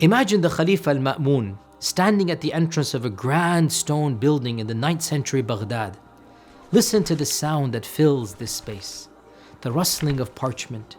Imagine the Khalifa al-Ma'mun standing at the entrance of a grand stone building in the 9th century Baghdad. Listen to the sound that fills this space. The rustling of parchment,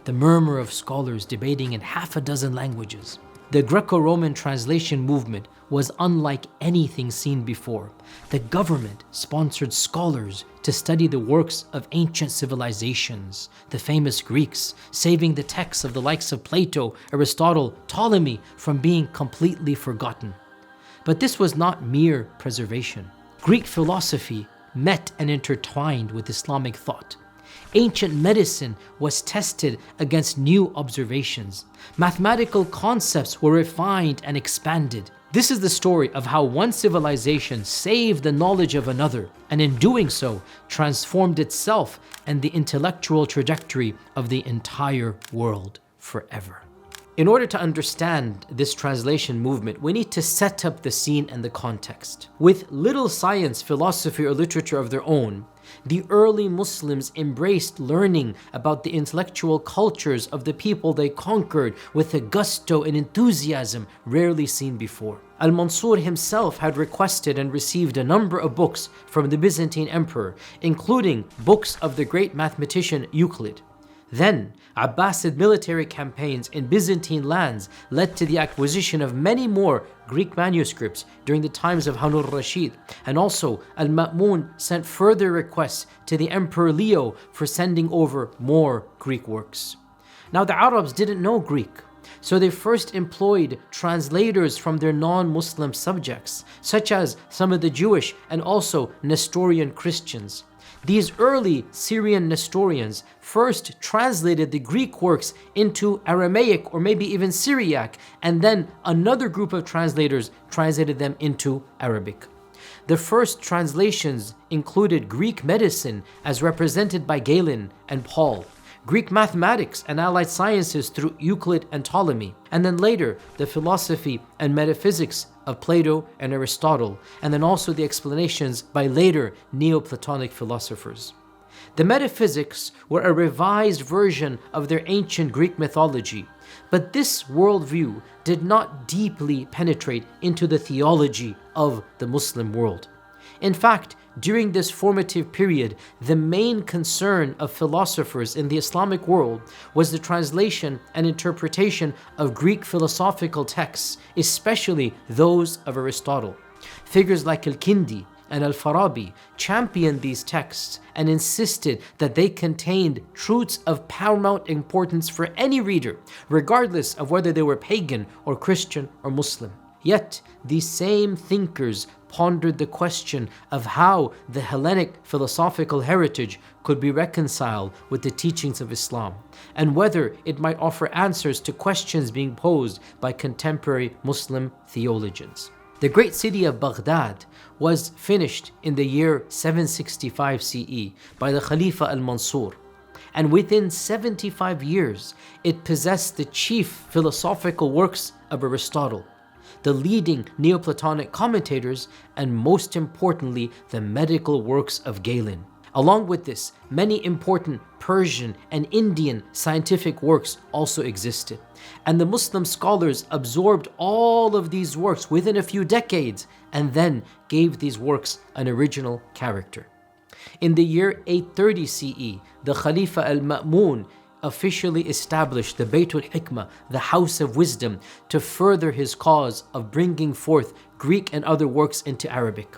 the murmur of scholars debating in half a dozen languages. The Greco-Roman translation movement was unlike anything seen before. The government sponsored scholars to study the works of ancient civilizations, the famous Greeks, saving the texts of the likes of Plato, Aristotle, Ptolemy from being completely forgotten. But this was not mere preservation. Greek philosophy met and intertwined with Islamic thought. Ancient medicine was tested against new observations. Mathematical concepts were refined and expanded. This is the story of how one civilization saved the knowledge of another, and in doing so, transformed itself and the intellectual trajectory of the entire world forever. In order to understand this translation movement, we need to set up the scene and the context. With little science, philosophy, or literature of their own, the early Muslims embraced learning about the intellectual cultures of the people they conquered with a gusto and enthusiasm rarely seen before. Al-Mansur himself had requested and received a number of books from the Byzantine emperor, including books of the great mathematician Euclid. Then, Abbasid military campaigns in Byzantine lands led to the acquisition of many more Greek manuscripts during the times of Harun al-Rashid, and also Al-Ma'mun sent further requests to the Emperor Leo for sending over more Greek works. Now the Arabs didn't know Greek, so they first employed translators from their non-Muslim subjects, such as some of the Jewish and also Nestorian Christians. These early Syrian Nestorians first translated the Greek works into Aramaic or maybe even Syriac, and then another group of translators translated them into Arabic. The first translations included Greek medicine as represented by Galen and Paul, Greek mathematics and allied sciences through Euclid and Ptolemy, and then later the philosophy and metaphysics of Plato and Aristotle, and then also the explanations by later Neoplatonic philosophers. The metaphysics were a revised version of their ancient Greek mythology, but this worldview did not deeply penetrate into the theology of the Muslim world. In fact, during this formative period, the main concern of philosophers in the Islamic world was the translation and interpretation of Greek philosophical texts, especially those of Aristotle. Figures like Al-Kindi and Al-Farabi championed these texts and insisted that they contained truths of paramount importance for any reader, regardless of whether they were pagan or Christian or Muslim. Yet, these same thinkers pondered the question of how the Hellenic philosophical heritage could be reconciled with the teachings of Islam, and whether it might offer answers to questions being posed by contemporary Muslim theologians. The great city of Baghdad was finished in the year 765 CE by the Khalifa al-Mansur, and within 75 years it possessed the chief philosophical works of Aristotle, the leading Neoplatonic commentators, and most importantly, the medical works of Galen. Along with this, many important Persian and Indian scientific works also existed, and the Muslim scholars absorbed all of these works within a few decades and then gave these works an original character. In the year 830 CE, the Khalifa al-Ma'mun officially established the Baytul Hikmah, the House of Wisdom, to further his cause of bringing forth Greek and other works into Arabic.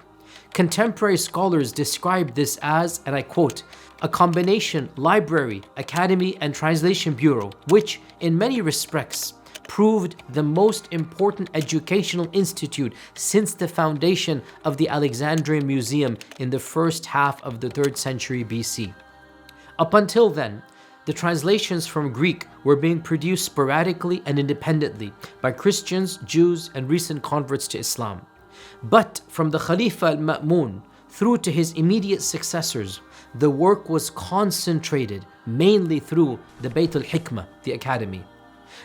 Contemporary scholars described this as, and I quote, a combination library, academy, and translation bureau, which in many respects proved the most important educational institute since the foundation of the Alexandrian Museum in the first half of the 3rd century BC. Up until then, the translations from Greek were being produced sporadically and independently by Christians, Jews, and recent converts to Islam. But from the Khalifa al-Ma'mun through to his immediate successors, the work was concentrated mainly through the Bayt al-Hikmah, the academy.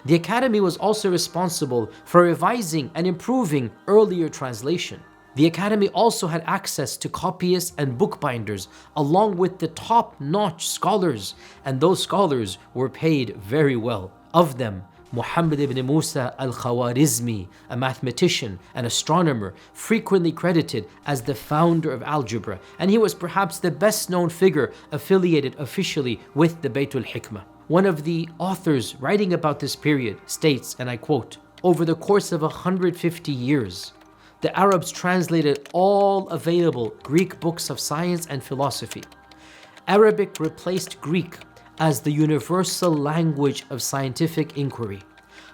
The academy was also responsible for revising and improving earlier translation. The academy also had access to copyists and bookbinders, along with the top-notch scholars, and those scholars were paid very well. Of them, Muhammad ibn Musa Al-Khwarizmi, a mathematician and astronomer, frequently credited as the founder of algebra, and he was perhaps the best known figure affiliated officially with the Baytul Hikmah. One of the authors writing about this period states, and I quote, "Over the course of 150 years, the Arabs translated all available Greek books of science and philosophy. Arabic replaced Greek as the universal language of scientific inquiry.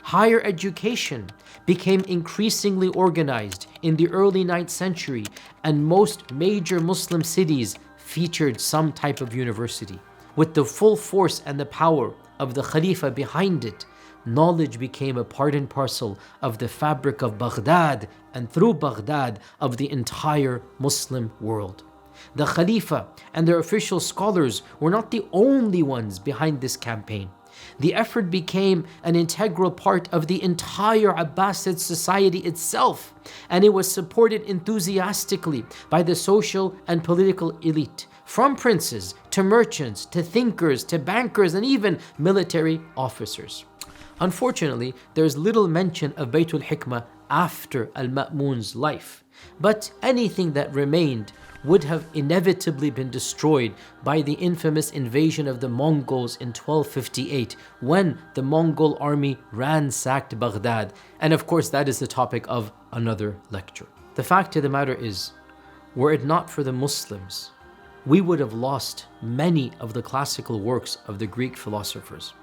Higher education became increasingly organized in the early 9th century, and most major Muslim cities featured some type of university. With the full force and the power of the Khalifa behind it, knowledge became a part and parcel of the fabric of Baghdad, and through Baghdad, of the entire Muslim world. The Khalifa and their official scholars were not the only ones behind this campaign. The effort became an integral part of the entire Abbasid society itself, and it was supported enthusiastically by the social and political elite, from princes to merchants to thinkers to bankers and even military officers. Unfortunately, there is little mention of Baytul Hikmah after Al-Ma'mun's life, but anything that remained would have inevitably been destroyed by the infamous invasion of the Mongols in 1258, when the Mongol army ransacked Baghdad. And of course, that is the topic of another lecture. The fact of the matter is, were it not for the Muslims, we would have lost many of the classical works of the Greek philosophers.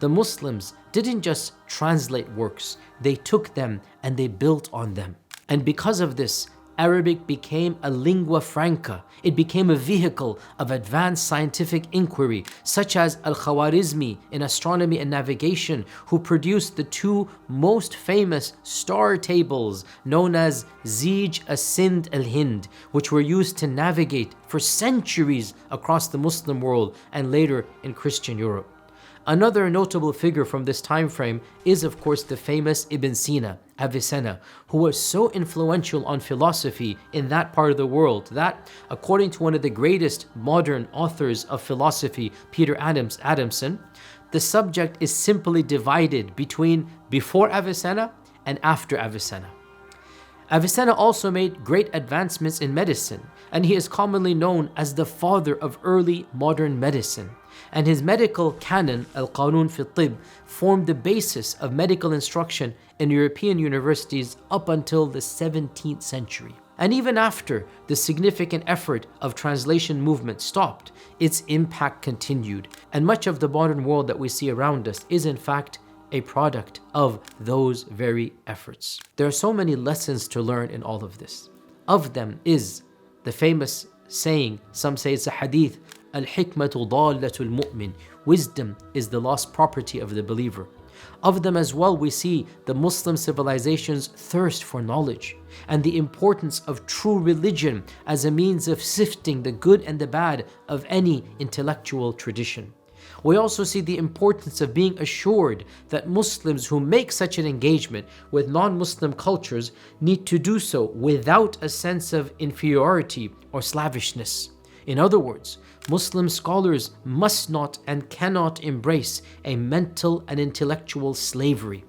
The Muslims didn't just translate works, they took them and they built on them. And because of this, Arabic became a lingua franca. It became a vehicle of advanced scientific inquiry, such as Al-Khwarizmi in astronomy and navigation, who produced the two most famous star tables known as Zij as-Sind al-Hind, which were used to navigate for centuries across the Muslim world and later in Christian Europe. Another notable figure from this time frame is, of course, the famous Ibn Sina, Avicenna, who was so influential on philosophy in that part of the world that, according to one of the greatest modern authors of philosophy, Peter Adamson, the subject is simply divided between before Avicenna and after Avicenna. Avicenna also made great advancements in medicine, and he is commonly known as the father of early modern medicine. And his medical canon, Al-Qanun fi Tib, formed the basis of medical instruction in European universities up until the 17th century. And even after the significant effort of translation movement stopped, its impact continued. And much of the modern world that we see around us is in fact a product of those very efforts. There are so many lessons to learn in all of this. Of them is the famous saying, some say it's a hadith, Al-Hikmatu Dallatul Mu'min. Wisdom is the lost property of the believer. Of them as well, we see the Muslim civilization's thirst for knowledge and the importance of true religion as a means of sifting the good and the bad of any intellectual tradition. We also see the importance of being assured that Muslims who make such an engagement with non-Muslim cultures need to do so without a sense of inferiority or slavishness. In other words, Muslim scholars must not and cannot embrace a mental and intellectual slavery.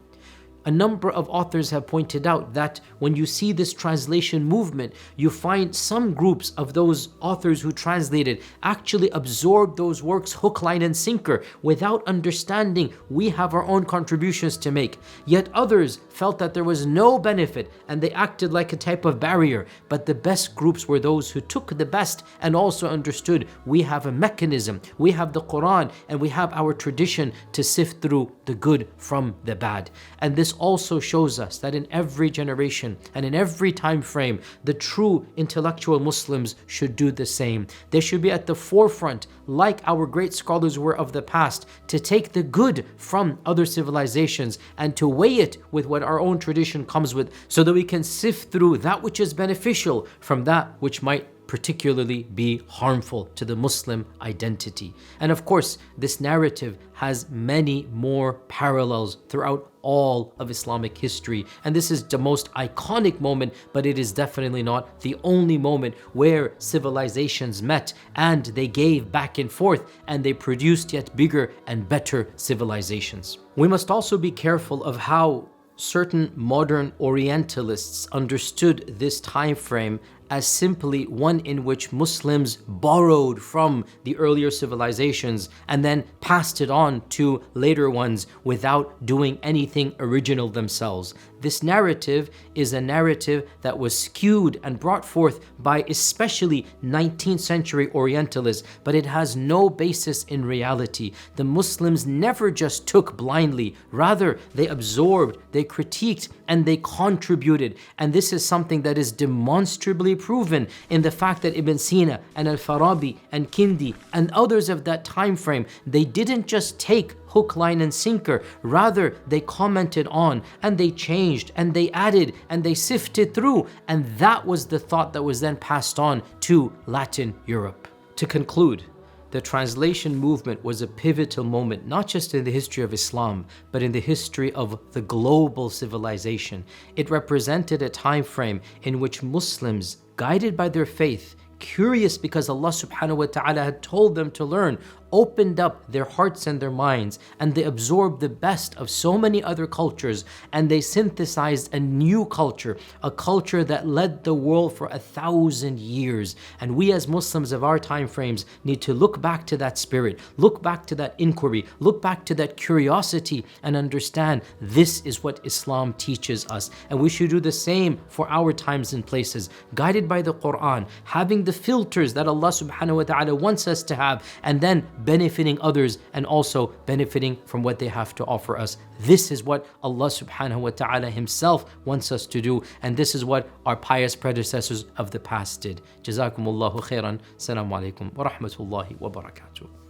A number of authors have pointed out that when you see this translation movement, you find some groups of those authors who translated actually absorbed those works hook, line, and sinker without understanding we have our own contributions to make. Yet others felt that there was no benefit and they acted like a type of barrier. But the best groups were those who took the best and also understood we have a mechanism, we have the Quran, and we have our tradition to sift through the good from the bad. And this also shows us that in every generation and in every time frame, the true intellectual Muslims should do the same. They should be at the forefront, like our great scholars were of the past, to take the good from other civilizations and to weigh it with what our own tradition comes with, so that we can sift through that which is beneficial from that which might particularly be harmful to the Muslim identity. And of course, this narrative has many more parallels throughout all of Islamic history. And this is the most iconic moment, but it is definitely not the only moment where civilizations met and they gave back and forth and they produced yet bigger and better civilizations. We must also be careful of how certain modern Orientalists understood this time frame as simply one in which Muslims borrowed from the earlier civilizations and then passed it on to later ones without doing anything original themselves. This narrative is a narrative that was skewed and brought forth by especially 19th century Orientalists, but it has no basis in reality. The Muslims never just took blindly, rather they absorbed, they critiqued, and they contributed. And this is something that is demonstrably proven in the fact that Ibn Sina and Al-Farabi and Kindi and others of that time frame, they didn't just take hook, line, and sinker. Rather, they commented on and they changed and they added and they sifted through. And that was the thought that was then passed on to Latin Europe. To conclude, the translation movement was a pivotal moment, not just in the history of Islam, but in the history of the global civilization. It represented a time frame in which Muslims, guided by their faith, curious because Allah subhanahu wa ta'ala had told them to learn, opened up their hearts and their minds, and they absorbed the best of so many other cultures, and they synthesized a new culture, a culture that led the world for 1,000 years. And we as Muslims of our time frames need to look back to that spirit, look back to that inquiry, look back to that curiosity, and understand this is what Islam teaches us. And we should do the same for our times and places, guided by the Quran, having the filters that Allah subhanahu wa ta'ala wants us to have, and then benefiting others and also benefiting from what they have to offer us. This is what Allah subhanahu wa ta'ala himself wants us to do, and this is what our pious predecessors of the past did. Jazakumullahu khairan. Assalamu alaikum wa rahmatullahi wa barakatuh.